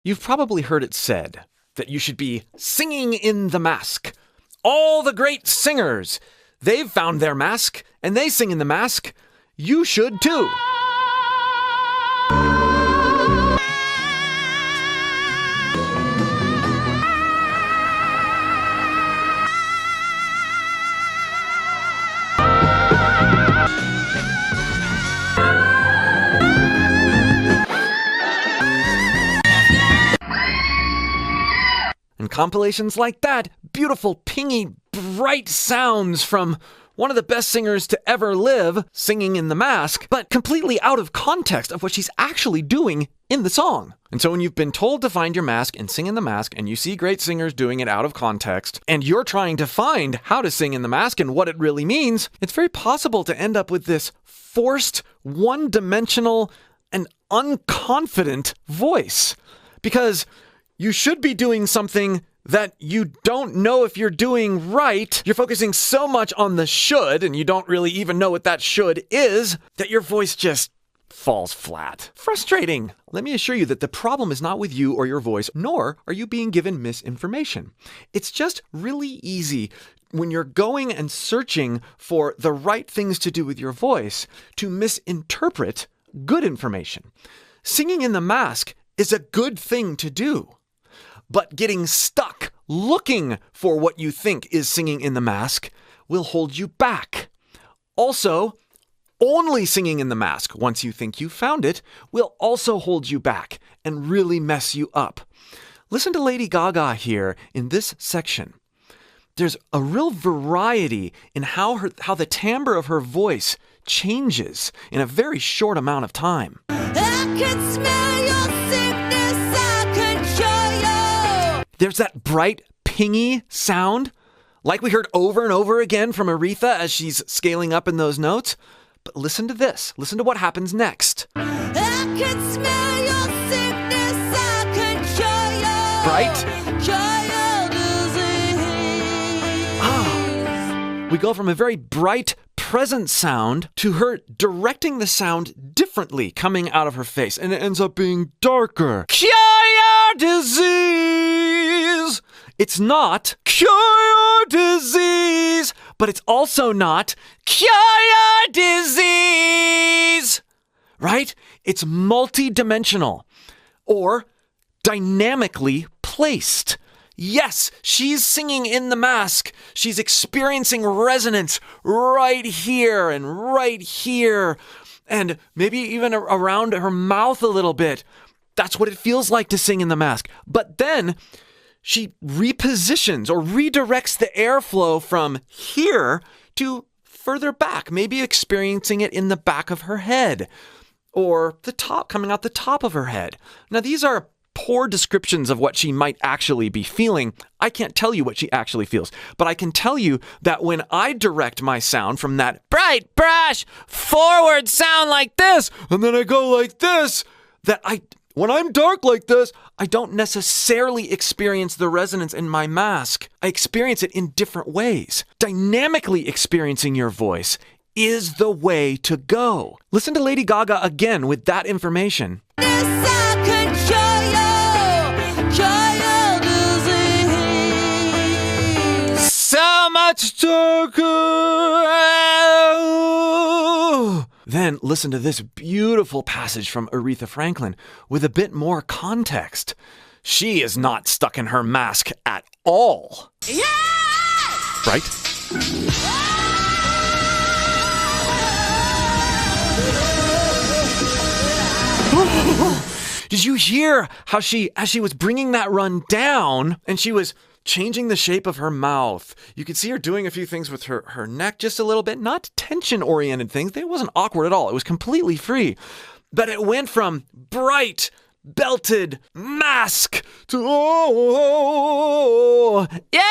You've probably heard it said that you should be singing in the mask. All the great singers, they've found their mask and they sing in the mask. You should too. And compilations like that, beautiful, pingy, bright sounds from one of the best singers to ever live, singing in the mask, but completely out of context of what she's actually doing in the song. And so when you've been told to find your mask and sing in the mask, and you see great singers doing it out of context, and you're trying to find how to sing in the mask and what it really means, it's very possible to end up with this forced, one-dimensional, and unconfident voice. Because you should be doing something that you don't know if you're doing right. You're focusing so much on the should, and you don't really even know what that should is, that your voice just falls flat. Frustrating. Let me assure you that the problem is not with you or your voice, nor are you being given misinformation. It's just really easy when you're going and searching for the right things to do with your voice to misinterpret good information. Singing in the mask is a good thing to do. But getting stuck looking for what you think is singing in the mask will hold you back. Also, only singing in the mask once you think you found it will also hold you back and really mess you up. Listen to Lady Gaga here in this section. There's a real variety in how the timbre of her voice changes in a very short amount of time. I can smell your sickness, I can show you. There's that bright, pingy sound, like we heard over and over again from Aretha as she's scaling up in those notes. But listen to this. Listen to what happens next. I can smell your sickness, I can show you. Bright. Child disease. We go from a very bright, present sound to her directing the sound differently coming out of her face, and it ends up being darker. Cure your disease! It's not cure your disease, but it's also not cure your disease! Right? It's multi-dimensional or dynamically placed. Yes, she's singing in the mask. She's experiencing resonance right here and right here, and maybe even around her mouth a little bit. That's what it feels like to sing in the mask. But then she repositions or redirects the airflow from here to further back, maybe experiencing it in the back of her head or the top, coming out the top of her head. Now, these are poor descriptions of what she might actually be feeling. I can't tell you what she actually feels, but I can tell you that when I direct my sound from that bright, brash, forward sound like this, and then I go like this, when I'm dark like this, I don't necessarily experience the resonance in my mask. I experience it in different ways. Dynamically experiencing your voice is the way to go. Listen to Lady Gaga again with that information. This I can show you. Child disease. So much darker. Then listen to this beautiful passage from Aretha Franklin with a bit more context. She is not stuck in her mask at all. Yeah! Right? Did you hear how as she was bringing that run down and she was changing the shape of her mouth? You could see her doing a few things with her neck just a little bit, not tension-oriented things. It wasn't awkward at all. It was completely free. But it went from bright, belted mask to yeah!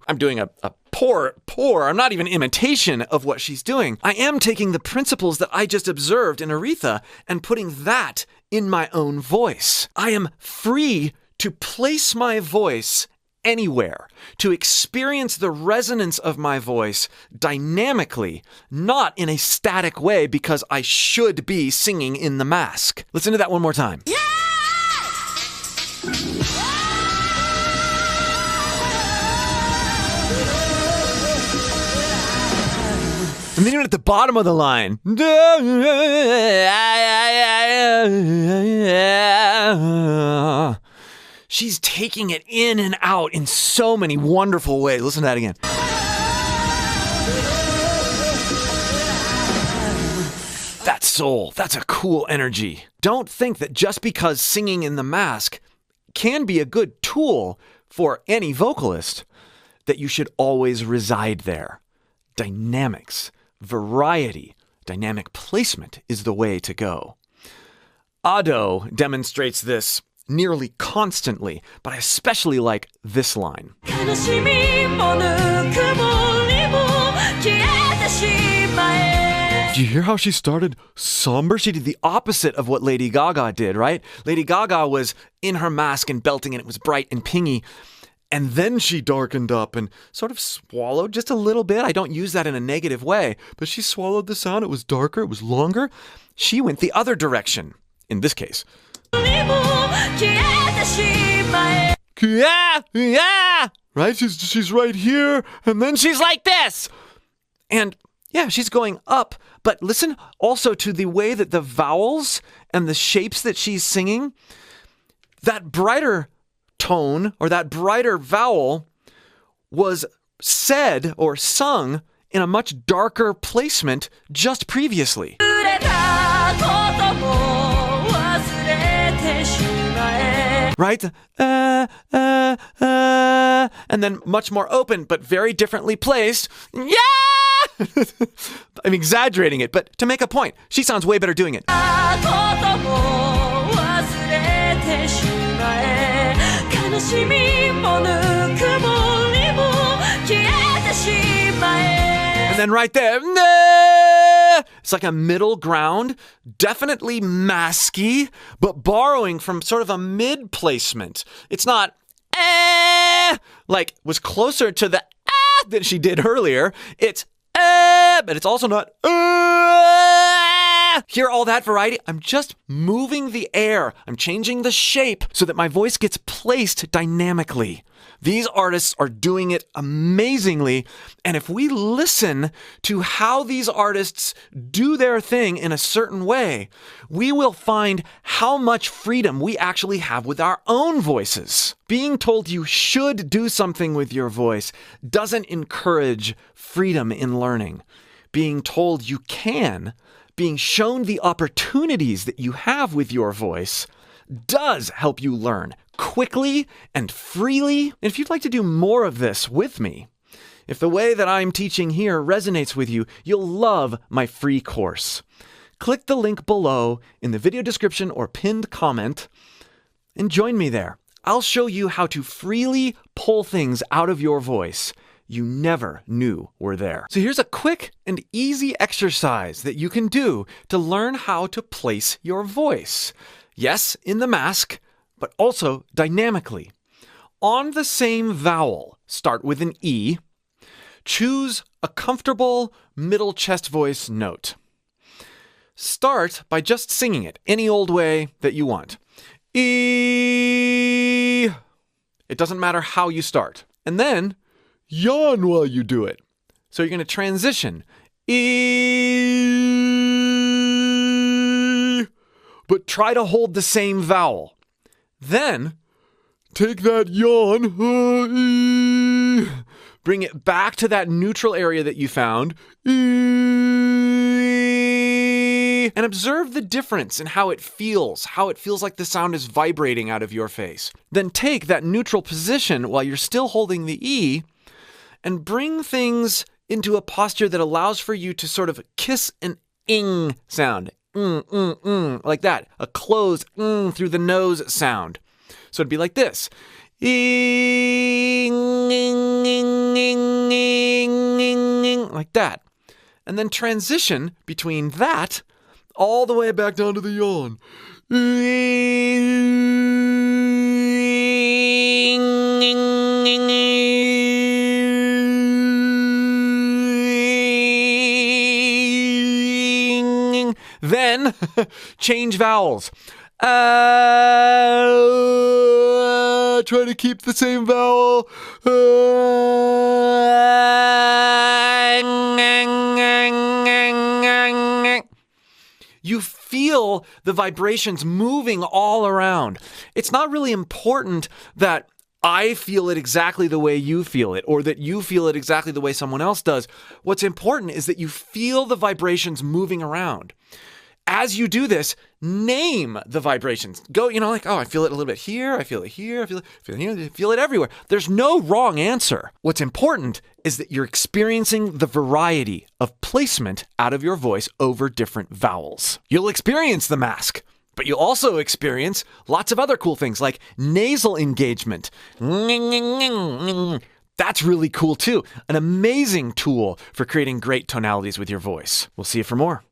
I'm doing a poor, I'm not even imitation of what she's doing. I am taking the principles that I just observed in Aretha and putting that in my own voice. I am free to place my voice anywhere to experience the resonance of my voice dynamically, not in a static way because I should be singing in the mask. Listen to that one more time. Yeah! And then even at the bottom of the line, she's taking it in and out in so many wonderful ways. Listen to that again. That's soul. That's a cool energy. Don't think that just because singing in the mask can be a good tool for any vocalist, that you should always reside there. Dynamics, variety, dynamic placement is the way to go. Ado demonstrates this nearly constantly, but I especially like this line. Do you hear how she started somber? She did the opposite of what Lady Gaga did, right? Lady Gaga was in her mask and belting, and it was bright and pingy. And then she darkened up and sort of swallowed just a little bit. I don't use that in a negative way, but she swallowed the sound. It was darker. It was longer. She went the other direction, in this case. Right? She's right here, and then she's like this. And yeah, she's going up, but listen also to the way that the vowels and the shapes that she's singing. That brighter tone or that brighter vowel was said or sung in a much darker placement just previously. Right? And then much more open, but very differently placed. Yeah! I'm exaggerating it, but to make a point, she sounds way better doing it. And then right there, it's like a middle ground, definitely masky, but borrowing from sort of a mid placement. It's not like was closer to the that she did earlier. It's but it's also not Hear all that variety? I'm just moving the air. I'm changing the shape so that my voice gets placed dynamically. These artists are doing it amazingly, and if we listen to how these artists do their thing in a certain way, we will find how much freedom we actually have with our own voices. Being told you should do something with your voice doesn't encourage freedom in learning. Being told you can, being shown the opportunities that you have with your voice, does help you learn quickly and freely. And if you'd like to do more of this with me, if the way that I'm teaching here resonates with you, you'll love my free course. Click the link below in the video description or pinned comment and join me there. I'll show you how to freely pull things out of your voice you never knew were there. So here's a quick and easy exercise that you can do to learn how to place your voice. Yes, in the mask, but also dynamically. On the same vowel, start with an E. Choose a comfortable middle chest voice note. Start by just singing it any old way that you want. E. It doesn't matter how you start. And then yawn while you do it. So you're going to transition. E. But try to hold the same vowel. Then take that yawn. Bring it back to that neutral area that you found. And observe the difference in how it feels like the sound is vibrating out of your face. Then take that neutral position while you're still holding the E and bring things into a posture that allows for you to sort of kiss an ing sound. Like that. A closed through the nose sound. So it'd be like this. Like that. And then transition between that all the way back down to the yawn. change vowels. Try to keep the same vowel. You feel the vibrations moving all around. It's not really important that I feel it exactly the way you feel it, or that you feel it exactly the way someone else does. What's important is that you feel the vibrations moving around. As you do this, name the vibrations. Go, like, oh, I feel it a little bit here, I feel it here, I feel it here, I feel it everywhere. There's no wrong answer. What's important is that you're experiencing the variety of placement out of your voice over different vowels. You'll experience the mask, but you'll also experience lots of other cool things like nasal engagement. That's really cool too. An amazing tool for creating great tonalities with your voice. We'll see you for more.